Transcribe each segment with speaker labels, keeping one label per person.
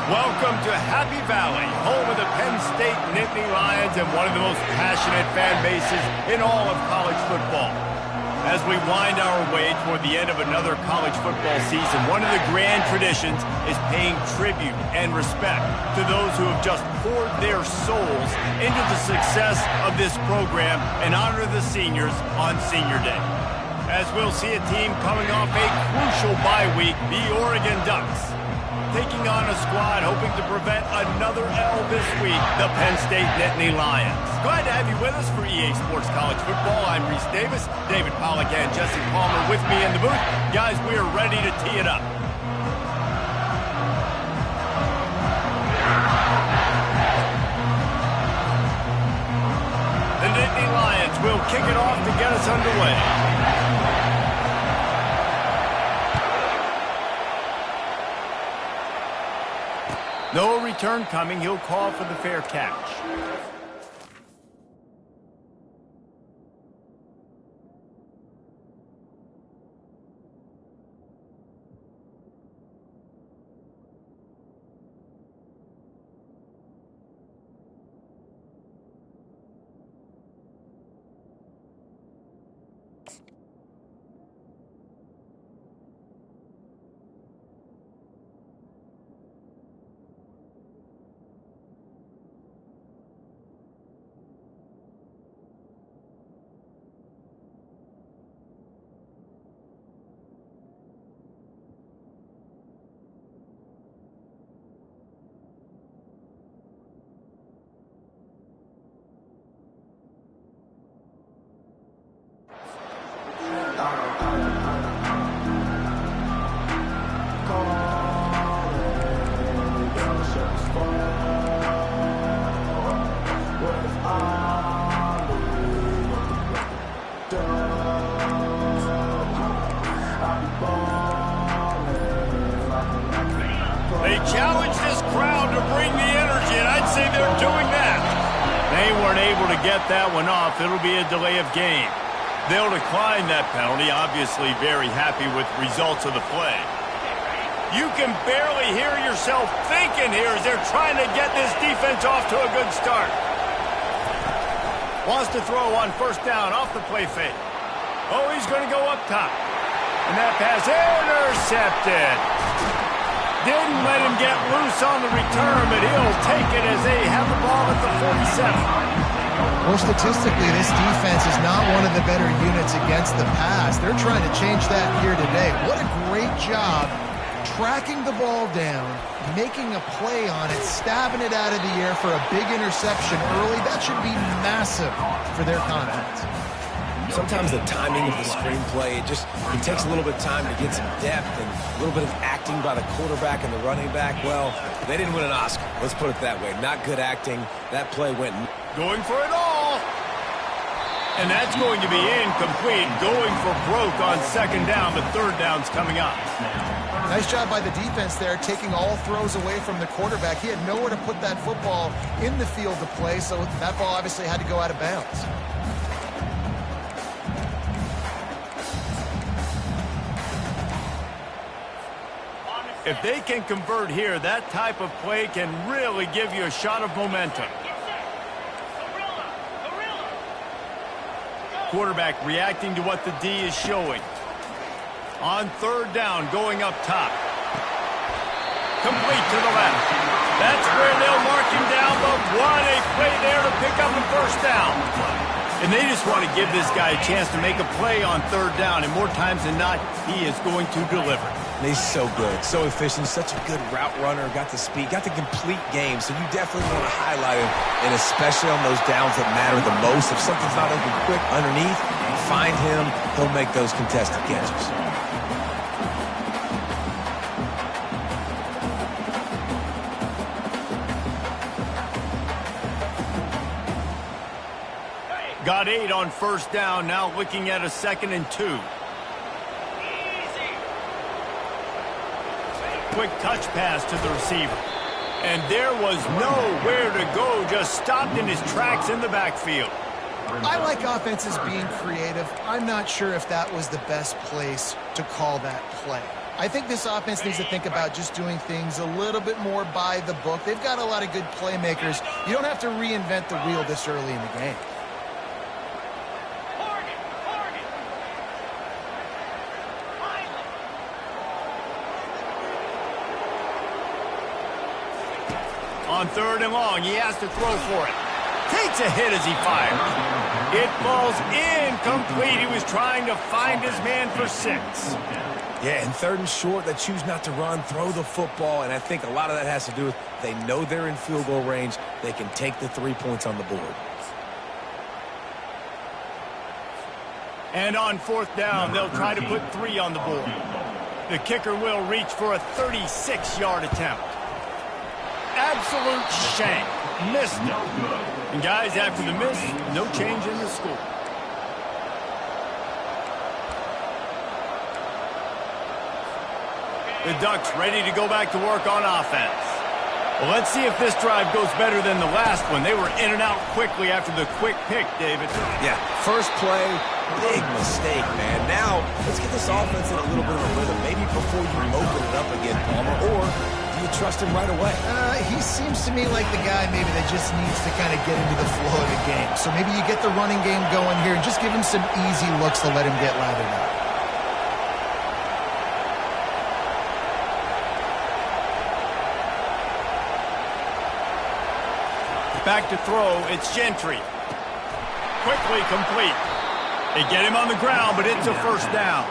Speaker 1: Welcome to Happy Valley, home of the Penn State Nittany Lions and one of the most passionate fan bases in all of college football. As we wind our way toward the end of another college football season, one of the grand traditions is paying tribute and respect to those who have just poured their souls into the success of this program and honor the seniors on Senior Day. As we'll see a team coming off a crucial bye week, the Oregon Ducks, taking on a squad hoping to prevent another L this week, the Penn State Nittany Lions. Glad to have you with us for EA Sports College Football. I'm Reese Davis, David Pollack and Jesse Palmer with me in the booth. Guys, we are ready to tee it up. The Nittany Lions will kick it off to get us underway. No return coming. He'll call for the fair catch. They challenged this crowd to bring the energy, and I'd say they're doing that. They weren't able to get that one off. It'll be a delay of game. They'll decline that penalty, obviously very happy with the results of the play. You can barely hear yourself thinking here as they're trying to get this defense off to a good start. Wants to throw on first down off the play fake. Oh, he's going to go up top. And that pass intercepted. Didn't let him get loose on the return, but he'll take it as they have the ball at the 47.
Speaker 2: Well, statistically, this defense is not one of the better units against the pass. They're trying to change that here today. What a great job tracking the ball down, making a play on it, stabbing it out of the air for a big interception early. That should be massive for their confidence.
Speaker 3: Sometimes the timing of the screenplay, it takes a little bit of time to get some depth and a little bit of acting by the quarterback and the running back. Well, they didn't win an Oscar. Let's put it that way. Not good acting. That play went...
Speaker 1: Going for it all. And that's going to be incomplete. Going for broke on second down. The third down's coming up.
Speaker 2: Nice job by the defense there, taking all throws away from the quarterback. He had nowhere to put that football in the field to play, so that ball obviously had to go out of bounds.
Speaker 1: If they can convert here, that type of play can really give you a shot of momentum. Quarterback reacting to what the D is showing. On third down, going up top. Complete to the left. That's where they'll mark him down, but what a play there to pick up the first down. And they just want to give this guy a chance to make a play on third down, and more times than not, he is going to deliver.
Speaker 3: He's so good, so efficient, such a good route runner, got the speed, got the complete game, so you definitely want to highlight him, and especially on those downs that matter the most. If something's not open quick underneath, find him, he'll make those contested catches.
Speaker 1: Got 8 on first down, now looking at a 2nd and 2. Quick touch pass to the receiver. And there was nowhere to go, just stopped in his tracks in the backfield.
Speaker 2: I like offenses being creative. I'm not sure if that was the best place to call that play. I think this offense needs to think about just doing things a little bit more by the book. They've got a lot of good playmakers. You don't have to reinvent the wheel this early in the game.
Speaker 1: On 3rd and long, he has to throw for it. Takes a hit as he fires. It falls incomplete. He was trying to find his man for 6.
Speaker 3: Yeah, and 3rd and short, they choose not to run, throw the football, and I think a lot of that has to do with they know they're in field goal range. They can take the 3 points on the board.
Speaker 1: And on 4th down, they'll try to put 3 on the board. The kicker will reach for a 36-yard attempt. Absolute shank. Missed it. And guys, after the miss, no change in the score. The Ducks ready to go back to work on offense. Well, let's see if this drive goes better than the last one. They were in and out quickly after the quick pick, David.
Speaker 3: Yeah, first play, big mistake, man. Now, let's get this offense in a little bit of a rhythm. Maybe before you open it up again, Palmer, or do you trust him right away?
Speaker 2: He seems to me like the guy maybe that just needs to kind of get into the flow of the game. So maybe you get the running game going here and just give him some easy looks to let him get lathered up.
Speaker 1: Back to throw, it's Gentry. Quickly complete. They get him on the ground, but it's a 1st down.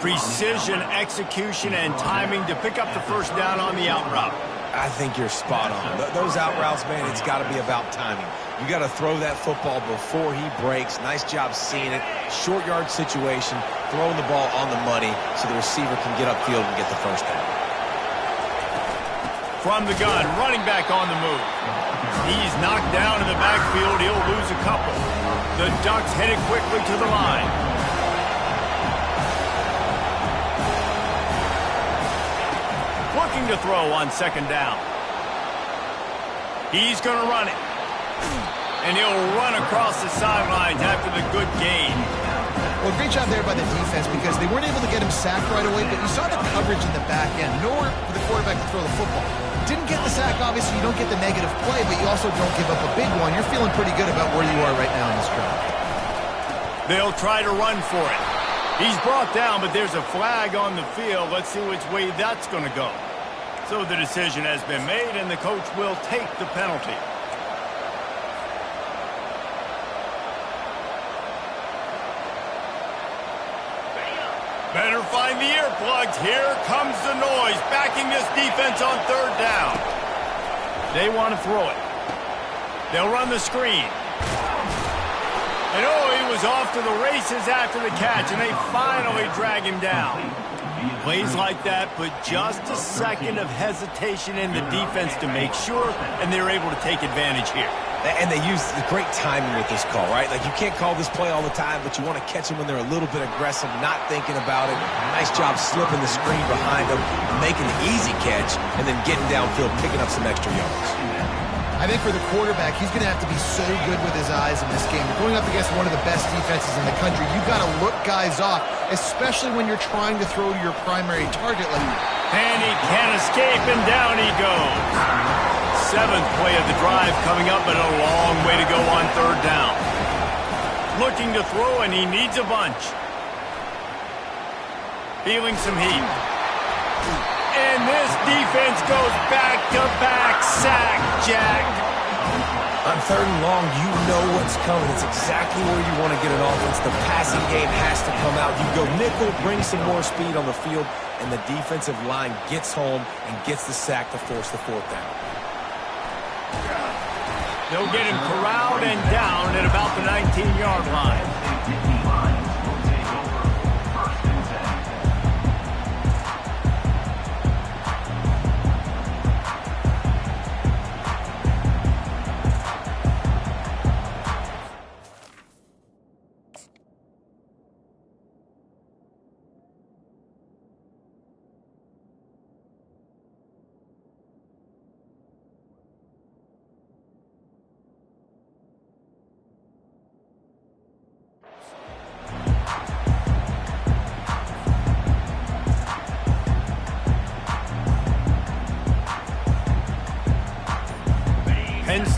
Speaker 1: Precision, execution, and timing to pick up the 1st down on the out route.
Speaker 3: I think you're spot on. Those out routes, man, it's got to be about timing. You got to throw that football before he breaks. Nice job seeing it. Short yard situation, throwing the ball on the money so the receiver can get upfield and get the 1st down.
Speaker 1: From the gun, running back on the move. He's knocked down in the backfield. He'll lose a couple. The Ducks headed quickly to the line. Looking to throw on 2nd down. He's going to run it. And he'll run across the sidelines after the good gain.
Speaker 2: Well, great job there by the defense because they weren't able to get him sacked right away, but you saw the coverage in the back end. Nowhere for the quarterback to throw the football. Didn't get the sack, obviously. You don't get the negative play, but you also don't give up a big one. You're feeling pretty good about where you are right now in this drive.
Speaker 1: They'll try to run for it. He's brought down, but there's a flag on the field. Let's see which way that's going to go. So the decision has been made, and the coach will take the penalty. Better find the earplugs. Here comes the noise, backing this defense on 3rd down. They want to throw it. They'll run the screen. And he was off to the races after the catch, and they finally drag him down. Plays like that put just a second of hesitation in the defense to make sure, and they're able to take advantage here.
Speaker 3: And they use the great timing with this call, right? Like, you can't call this play all the time, but you want to catch them when they're a little bit aggressive, not thinking about it. Nice job slipping the screen behind them, making the easy catch, and then getting downfield, picking up some extra yards.
Speaker 2: I think for the quarterback, he's going to have to be so good with his eyes in this game. You're going up against one of the best defenses in the country. You've got to look guys off, especially when you're trying to throw to your primary target.
Speaker 1: And he can't escape, and down he goes. 7th play of the drive coming up, but a long way to go on 3rd down. Looking to throw, and he needs a bunch. Feeling some heat. And this defense goes back-to-back sack, Jack.
Speaker 3: On 3rd and long, you know what's coming. It's exactly where you want to get an offense. The passing game has to come out. You go nickel, bring some more speed on the field, and the defensive line gets home and gets the sack to force the 4th down.
Speaker 1: They'll get him corralled and down at about the 19-yard line.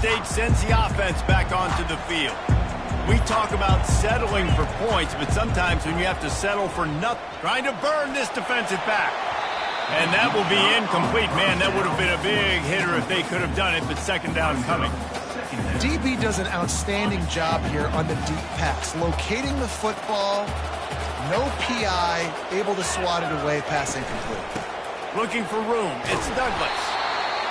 Speaker 1: State sends the offense back onto the field. We talk about settling for points, but sometimes when you have to settle for nothing, trying to burn this defensive back. And that will be incomplete. Man, that would have been a big hitter if they could have done it, but second down coming.
Speaker 2: DB does an outstanding job here on the deep pass, locating the football, no PI, able to swat it away, pass incomplete.
Speaker 1: Looking for room, it's Douglas.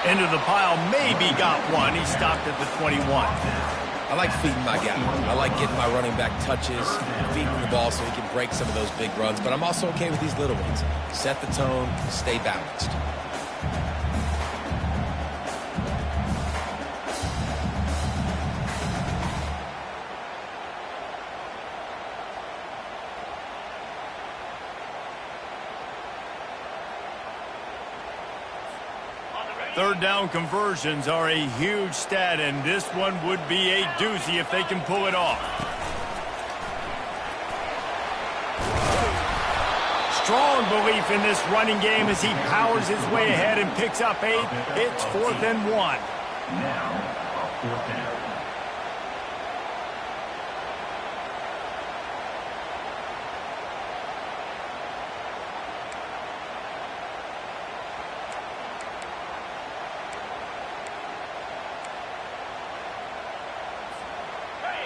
Speaker 1: Into the pile, maybe got one. He stopped at the 21.
Speaker 3: I like feeding my guy. I like getting my running back touches, feeding the ball so he can break some of those big runs, but I'm also okay with these little ones. Set the tone, stay balanced.
Speaker 1: Third down conversions are a huge stat, and this one would be a doozy if they can pull it off. Strong belief in this running game as he powers his way ahead and picks up 8. It's 4th and 1.
Speaker 4: Now, 4th down.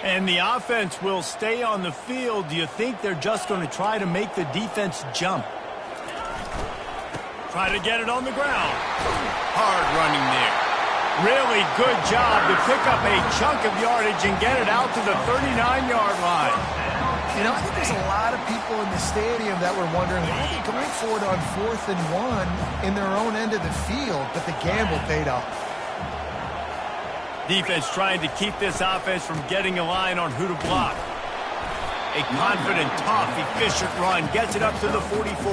Speaker 1: And the offense will stay on the field. Do you think they're just going to try to make the defense jump? Try to get it on the ground. Hard running there. Really good job to pick up a chunk of yardage and get it out to the 39-yard line.
Speaker 2: You know, I think there's a lot of people in the stadium that were wondering, why are they going for it on 4th and 1 in their own end of the field? But the gamble paid off.
Speaker 1: Defense trying to keep this offense from getting a line on who to block. A confident, tough, efficient run gets it up to the 44.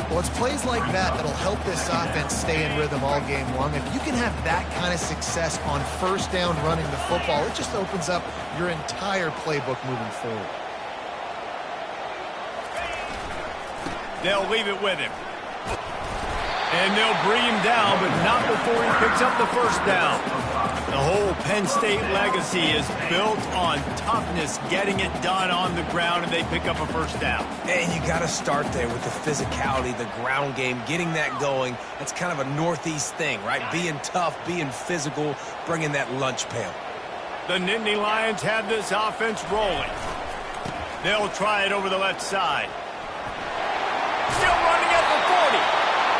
Speaker 2: Well, it's plays like that that'll help this offense stay in rhythm all game long. If you can have that kind of success on first down running the football, it just opens up your entire playbook moving forward.
Speaker 1: They'll leave it with him. And they'll bring him down, but not before he picks up the first down. The whole Penn State legacy is built on toughness, getting it done on the ground, and they pick up a first down.
Speaker 3: And you got to start there with the physicality, the ground game, getting that going. That's kind of a Northeast thing, right? Being tough, being physical, bringing that lunch pail.
Speaker 1: The Nittany Lions have this offense rolling. They'll try it over the left side. Still running at the 40.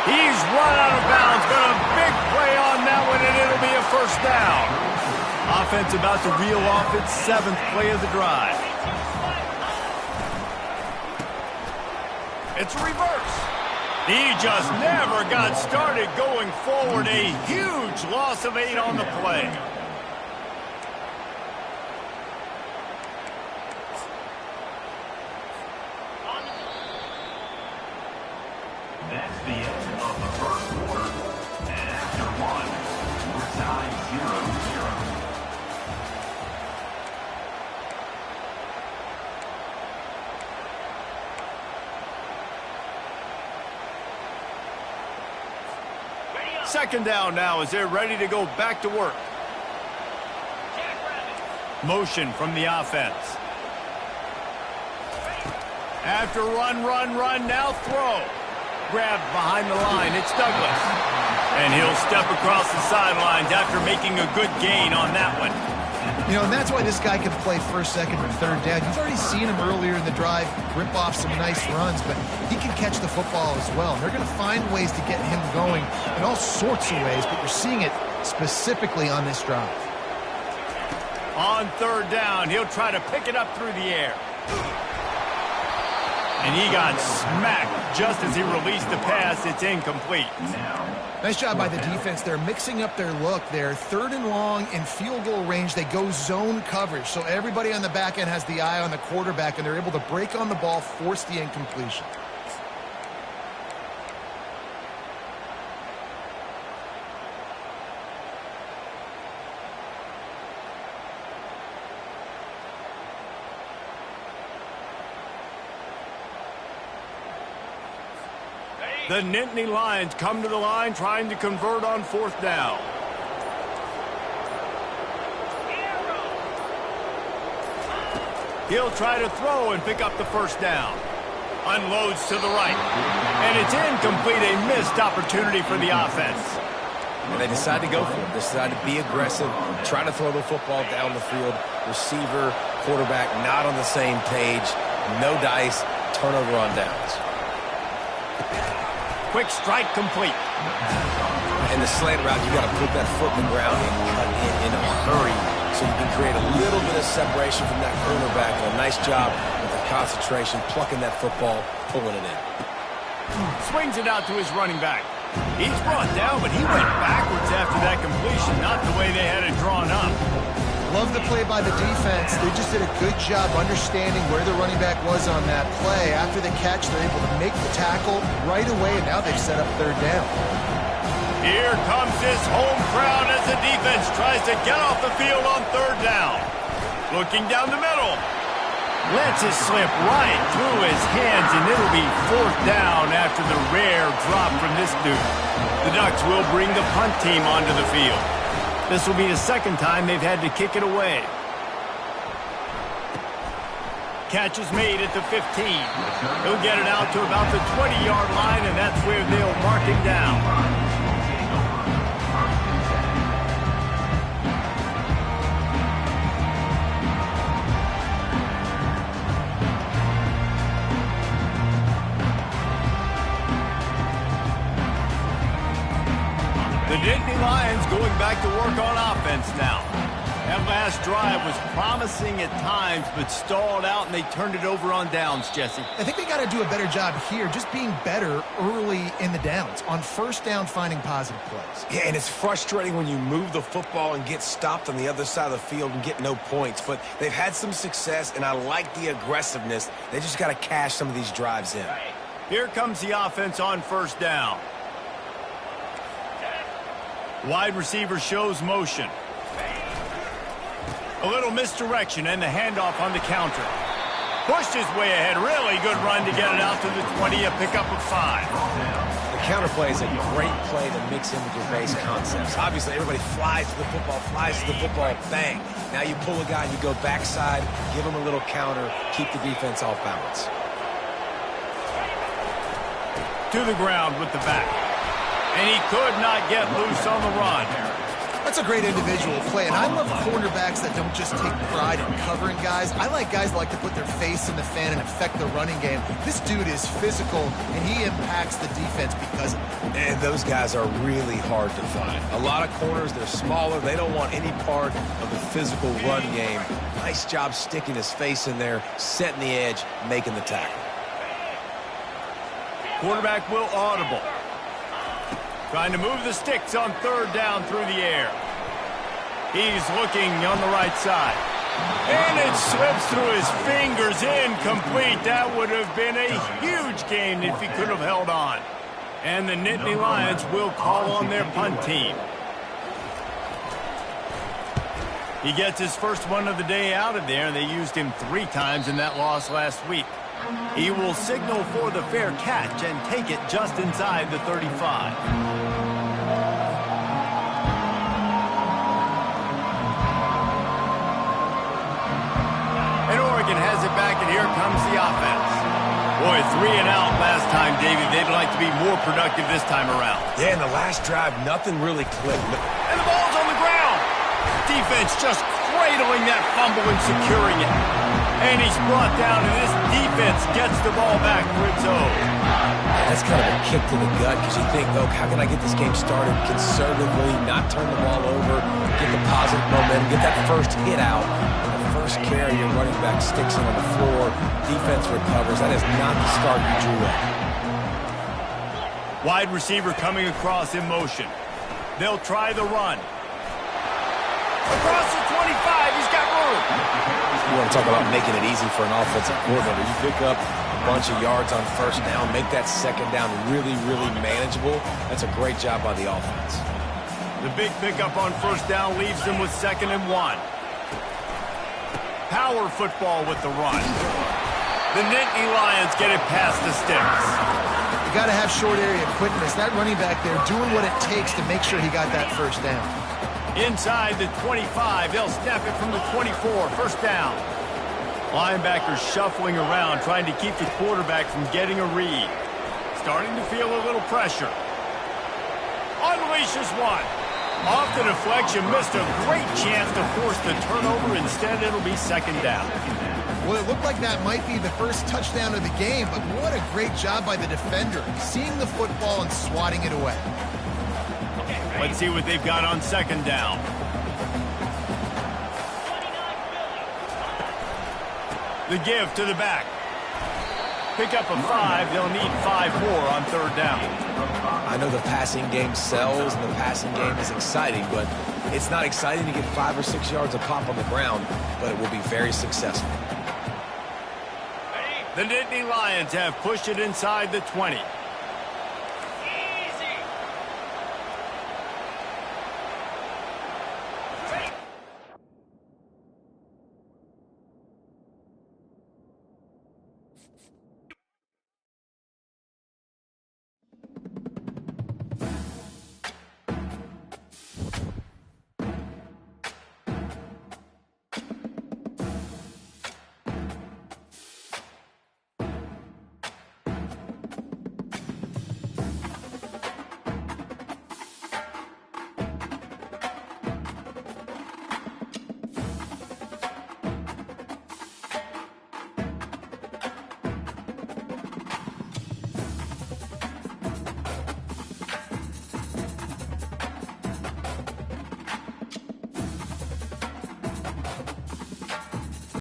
Speaker 1: He's run out of bounds, but a big play on that one, and it'll be a first down. Offense about to reel off its 7th play of the drive. It's a reverse. He just never got started going forward. A huge loss of 8 on the play.
Speaker 4: That's the end of the first quarter. And after one, we're tied 0-0.
Speaker 1: Second down now as they're ready to go back to work. Motion from the offense. After run, now throw. Grabbed behind the line. It's Douglas. And he'll step across the sidelines after making a good gain on that one.
Speaker 2: You know, and that's why this guy can play first, second, or third down. You've already seen him earlier in the drive rip off some nice runs, but he can catch the football as well. And they're going to find ways to get him going in all sorts of ways, but you're seeing it specifically on this drive.
Speaker 1: On third down, he'll try to pick it up through the air. And he got smacked just as he released the pass. It's incomplete.
Speaker 2: Nice job by the defense. They're mixing up their look there. 3rd and long in field goal range. They go zone coverage. So everybody on the back end has the eye on the quarterback, and they're able to break on the ball, force the incompletion.
Speaker 1: The Nittany Lions come to the line trying to convert on 4th down. He'll try to throw and pick up the first down. Unloads to the right. And it's incomplete, a missed opportunity for the offense.
Speaker 3: And they decide to go for it. They decide to be aggressive, try to throw the football down the field. Receiver, quarterback, not on the same page. No dice, turnover on downs.
Speaker 1: Quick strike complete.
Speaker 3: In the slant route, you got to put that foot in the ground and cut in a hurry so you can create a little bit of separation from that cornerback. And a nice job with the concentration, plucking that football, pulling it in.
Speaker 1: Swings it out to his running back. He's brought down, but he went backwards after that completion, not the way they had it drawn up.
Speaker 2: Love the play by the defense. They just did a good job understanding where the running back was on that play. After the catch, they're able to make the tackle right away, and now they've set up third down.
Speaker 1: Here comes his home crowd as the defense tries to get off the field on third down. Looking down the middle. Lets it slip right through his hands, and it'll be fourth down after the rare drop from this dude. The Ducks will bring the punt team onto the field. This will be the second time they've had to kick it away. Catch is made at the 15. He'll get it out to about the 20-yard line, and that's where they'll mark him down. The Nittany Lions going back to work on offense now. That last drive was promising at times, but stalled out, and they turned it over on downs, Jesse.
Speaker 2: I think they got to do a better job here, just being better early in the downs. On first down, finding positive plays.
Speaker 3: Yeah, and it's frustrating when you move the football and get stopped on the other side of the field and get no points. But they've had some success, and I like the aggressiveness. They just got to cash some of these drives in.
Speaker 1: Here comes the offense on first down. Wide receiver shows motion. A little misdirection and the handoff on the counter. Pushed his way ahead. Really good run to get it out to the 20, a pickup of 5.
Speaker 3: The counter play is a great play to mix in with your base concepts. Obviously, everybody flies to the football, bang. Now you pull a guy and you go backside, give him a little counter, keep the defense off balance.
Speaker 1: To the ground with the back. And he could not get loose on the run.
Speaker 2: That's a great individual play, and I love cornerbacks that don't just take pride in covering guys. I like guys that like to put their face in the fan and affect the running game. This dude is physical, and he impacts the defense because of it.
Speaker 3: And those guys are really hard to find. A lot of corners, they're smaller. They don't want any part of the physical run game. Nice job sticking his face in there, setting the edge, making the tackle.
Speaker 1: Quarterback will audible. Trying to move the sticks on third down through the air. He's looking on the right side. And it slips through his fingers, incomplete. That would have been a huge gain if he could have held on. And the Nittany Lions will call on their punt team. He gets his first one of the day out of there, and they used him 3 times in that loss last week. He will signal for the fair catch and take it just inside the 35. And Oregon has it back, and here comes the offense. Boy, 3 and out last time, David. They'd like to be more productive this time around.
Speaker 3: Yeah, in the last drive, nothing really clicked.
Speaker 1: And the ball's on the ground. Defense just cradling that fumble and securing it. And he's brought down, and this defense gets the ball back for its own.
Speaker 3: That's kind of a kick to the gut because you think, oh, how can I get this game started conservatively, not turn the ball over, get the positive momentum, get that first hit out. And the first carry, your running back sticks it on the floor, defense recovers. That is not the start you drew up.
Speaker 1: Wide receiver coming across in motion. They'll try the run. Across the 25, he's got room.
Speaker 3: You want to talk about making it easy for an offensive coordinator. You pick up a bunch of yards on first down, make that second down really, really manageable. That's a great job by the offense.
Speaker 1: The big pickup on first down leaves them with 2nd and 1. Power football with the run. The Nittany Lions get it past the sticks.
Speaker 2: You got to have short area quickness. That running back there doing what it takes to make sure he got that first down.
Speaker 1: Inside the 25, they'll snap it from the 24, first down. Linebackers shuffling around, trying to keep the quarterback from getting a read. Starting to feel a little pressure. Unleashes one. Off the deflection, missed a great chance to force the turnover. Instead, it'll be second down.
Speaker 2: Well, it looked like that might be the first touchdown of the game, but what a great job by the defender, seeing the football and swatting it away.
Speaker 1: Let's see what they've got on second down. The give to the back. Pick up a 5. They'll need 5 more on third down.
Speaker 3: I know the passing game sells and the passing game is exciting, but it's not exciting to get 5 or 6 yards of pop on the ground, but it will be very successful.
Speaker 1: The Nittany Lions have pushed it inside the 20.